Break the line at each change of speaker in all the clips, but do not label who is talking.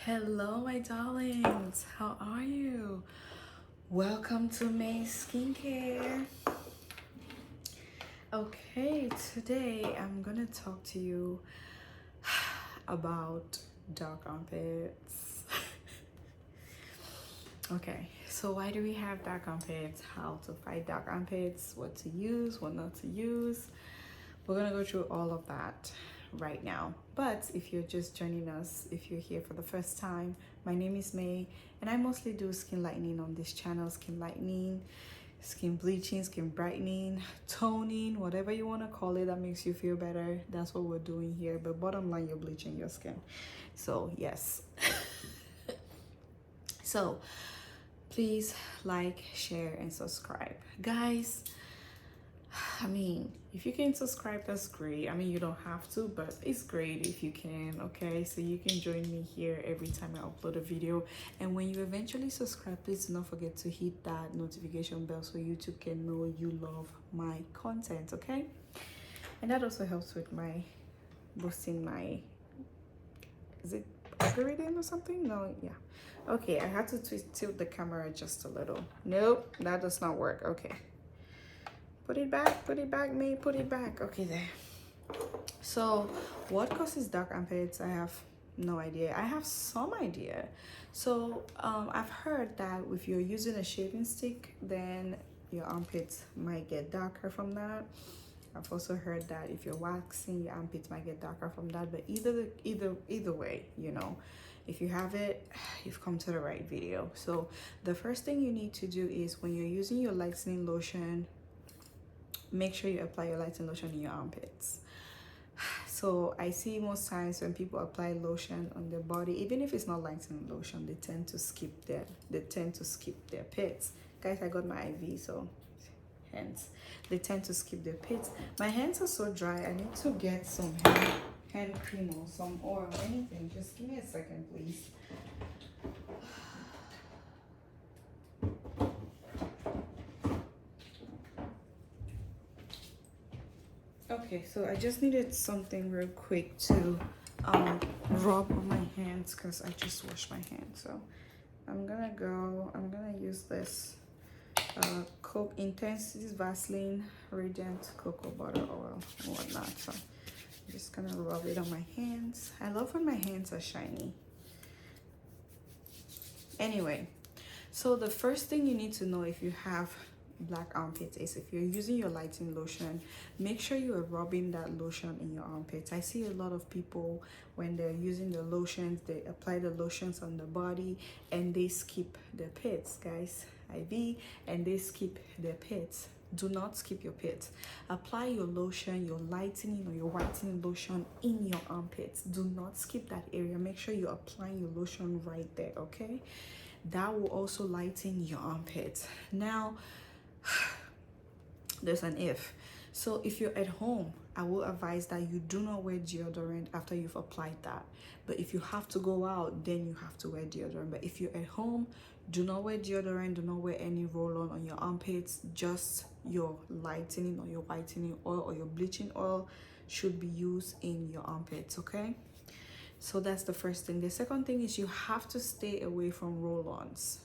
Hello, my darlings. How are you? Welcome to May Skincare. Okay, today I'm gonna talk to you about dark armpits. Okay, so why do we have dark armpits? How to fight dark armpits? What to use? What not to use? We're gonna go through all of that right now. But if you're just joining us, if you're here for the first time, my name is May, and I mostly do skin lightening on this channel. Skin lightening, skin bleaching, skin brightening, toning, whatever you want to call it that makes you feel better. That's what we're doing here. But bottom line, you're bleaching your skin. So yes. So please like, share, and subscribe, guys. I mean, if you can subscribe, that's great. I mean, you don't have to, but it's great if you can, okay? So you can join me here every time I upload a video. And when you eventually subscribe, please do not forget to hit that notification bell so YouTube can know you love my content, okay? And that also helps with my boosting my, is it algorithm or something? No, yeah. Okay, I had to tilt the camera just a little. Nope, that does not work. Okay. Put it back, May, put it back. Okay, there. So, what causes dark armpits? I have no idea. I have some idea. So, I've heard that if you're using a shaving stick, then your armpits might get darker from that. I've also heard that if you're waxing, your armpits might get darker from that. But either way, you know, if you have it, you've come to the right video. So, the first thing you need to do is when you're using your lightening lotion, make sure you apply your lightening lotion in your armpits. So I see most times when people apply lotion on their body, even if it's not lightening lotion, they tend to skip their pits. Guys, I got my IV, so hence they tend to skip their pits. My hands are so dry. I need to get some hand cream or some oil, anything. Just give me a second, please. Okay, so I just needed something real quick to rub on my hands because I just washed my hands. So I'm gonna use this Coke Intensity Vaseline Radiant Cocoa Butter Oil and whatnot. So I'm just gonna rub it on my hands. I love when my hands are shiny. Anyway, so the first thing you need to know if you have black armpits is if you're using your lightening lotion, make sure you are rubbing that lotion in your armpits. I see a lot of people when they're using the lotions, they apply the lotions on the body and they skip their pits, guys. IV, and they skip their pits. Do not skip your pits. Apply your lotion, your lightening or your whitening lotion in your armpits. Do not skip that area. Make sure you're applying your lotion right there, okay? That will also lighten your armpits. Now, there's an if. So if you're at home, I will advise that you do not wear deodorant after you've applied that. But if you have to go out, then you have to wear deodorant. But if you're at home, do not wear deodorant, do not wear any roll-on on your armpits. Just your lightening or your whitening oil or your bleaching oil should be used in your armpits, okay? So that's the first thing. The second thing is you have to stay away from roll-ons.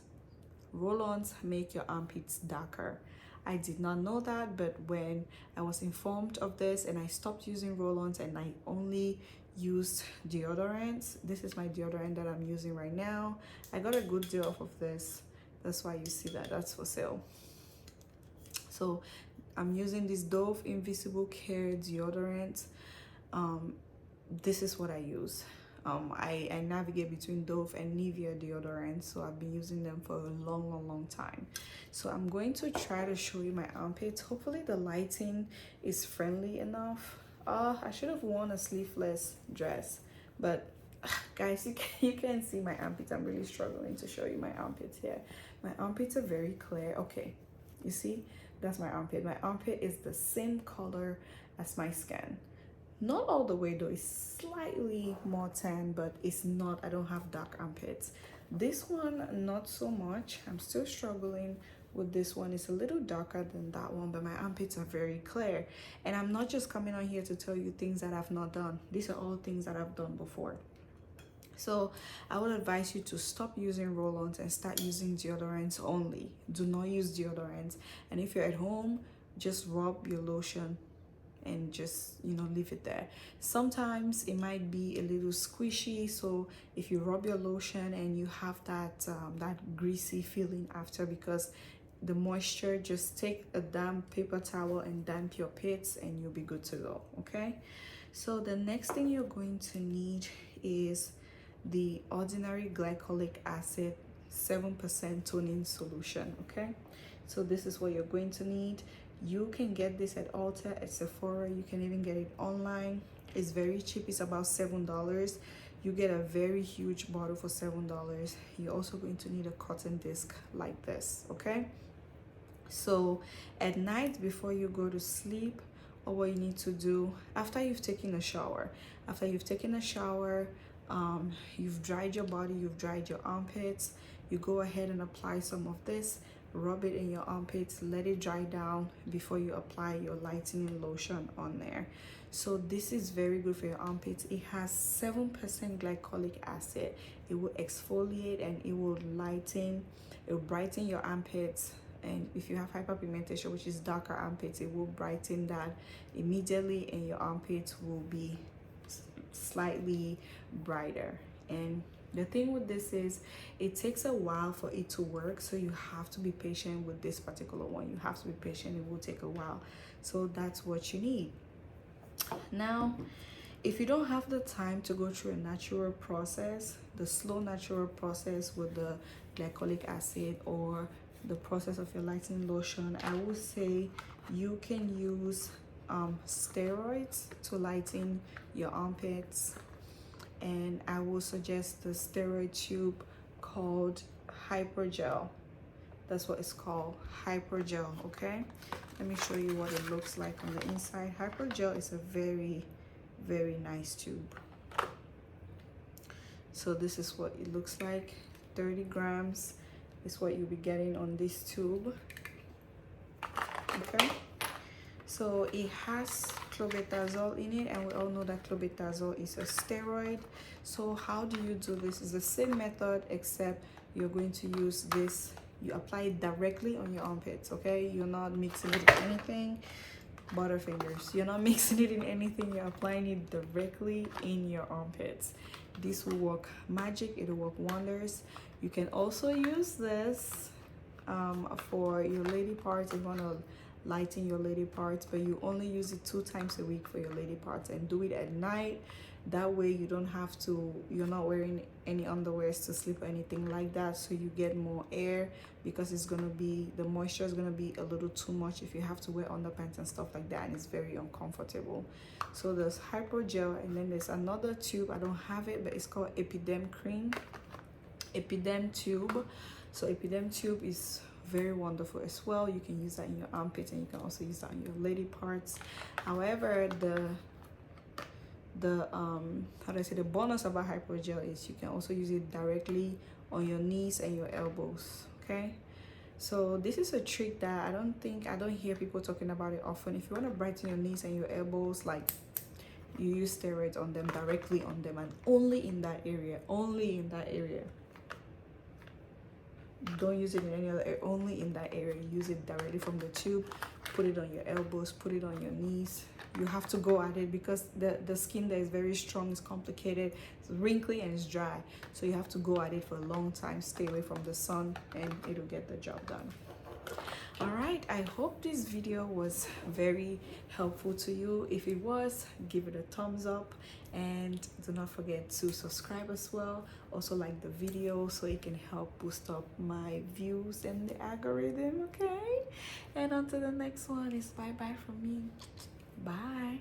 Roll-ons make your armpits darker. I did not know that, but when I was informed of this and I stopped using roll-ons and I only used deodorants, this is my deodorant that I'm using right now. I got a good deal off of this. That's why you see that. That's for sale. So I'm using this Dove Invisible Care deodorant. This is what I use. I navigate between Dove and Nivea deodorant, so I've been using them for a long time. So I'm going to try to show you my armpits. Hopefully the lighting is friendly enough. I should have worn a sleeveless dress, but guys, you can't see my armpits. I'm really struggling to show you my armpits here. My armpits are very clear. Okay, you see, that's my armpit. My armpit is the same color as my skin. Not all the way though, it's slightly more tan, but it's not, I don't have dark armpits. This one, not so much. I'm still struggling with this one. It's a little darker than that one, but my armpits are very clear. And I'm not just coming on here to tell you things that I've not done. These are all things that I've done before. So I would advise you to stop using roll-ons and start using deodorants only. Do not use deodorants. And if you're at home, just rub your lotion and just, you know, leave it there. Sometimes it might be a little squishy, so if you rub your lotion and you have that that greasy feeling after, because the moisture, just take a damp paper towel and damp your pits and you'll be good to go. Okay, so the next thing you're going to need is the ordinary glycolic acid 7% toning solution. Okay, so this is what you're going to need. You can get this at Ulta, at Sephora. You can even get it online. It's very cheap. It's about $7. You get a very huge bottle for $7. You're also going to need a cotton disc like this. Okay, so at night before you go to sleep, or what you need to do after you've taken a shower, you've dried your body, you've dried your armpits, you go ahead and apply some of this, rub it in your armpits, let it dry down before you apply your lightening lotion on there. So this is very good for your armpits. It has 7% glycolic acid. It will exfoliate and it will lighten, it will brighten your armpits. And if you have hyperpigmentation, which is darker armpits, it will brighten that immediately, and your armpits will be slightly brighter. And the thing with this is it takes a while for it to work, so you have to be patient with this particular one. You have to be patient. It will take a while. So that's what you need. Now, if you don't have the time to go through a natural process, the slow natural process with the glycolic acid or the process of your lightening lotion, I would say you can use steroids to lighten your armpits. And I will suggest the steroid tube called Hypergel. That's what it's called, Hypergel. Okay, let me show you what it looks like on the inside. Hypergel is a very, very nice tube. So this is what it looks like. 30 grams is what you'll be getting on this tube. Okay, so it has clobetasol in it, and we all know that clobetasol is a steroid. So how do you do this? It's the same method, except you're going to use this, you apply it directly on your armpits. Okay, you're not mixing it with anything. Butterfingers, you're not mixing it in anything, you're applying it directly in your armpits. This will work magic. It'll work wonders. You can also use this for your lady parts if you want to lighten your lady parts, but you only use it 2 times a week for your lady parts, and do it at night. That way you don't have to, you're not wearing any underwears to sleep or anything like that, so you get more air, because it's gonna be, the moisture is gonna be a little too much if you have to wear underpants and stuff like that, and it's very uncomfortable. So there's Hypergel, and then there's another tube. I don't have it, but it's called Epidem Cream, Epidem Tube. So Epidem Tube is very wonderful as well. You can use that in your armpits, and you can also use that on your lady parts. However, the how do I say, the bonus about Hypergel is you can also use it directly on your knees and your elbows. Okay, so this is a trick that I don't hear people talking about it often. If you want to brighten your knees and your elbows, like, you use steroids on them, directly on them, and only in that area, only in that area. Don't use it in any other area, only in that area. Use it directly from the tube. Put it on your elbows, put it on your knees. You have to go at it, because the skin there is very strong, it's complicated, it's wrinkly, and it's dry. So you have to go at it for a long time. Stay away from the sun, and it'll get the job done. All right, I hope this video was very helpful to you. If it was, give it a thumbs up, and do not forget to subscribe as well. Also like the video, so it can help boost up my views and the algorithm. Okay, and on to the next one. It's bye bye from me. Bye.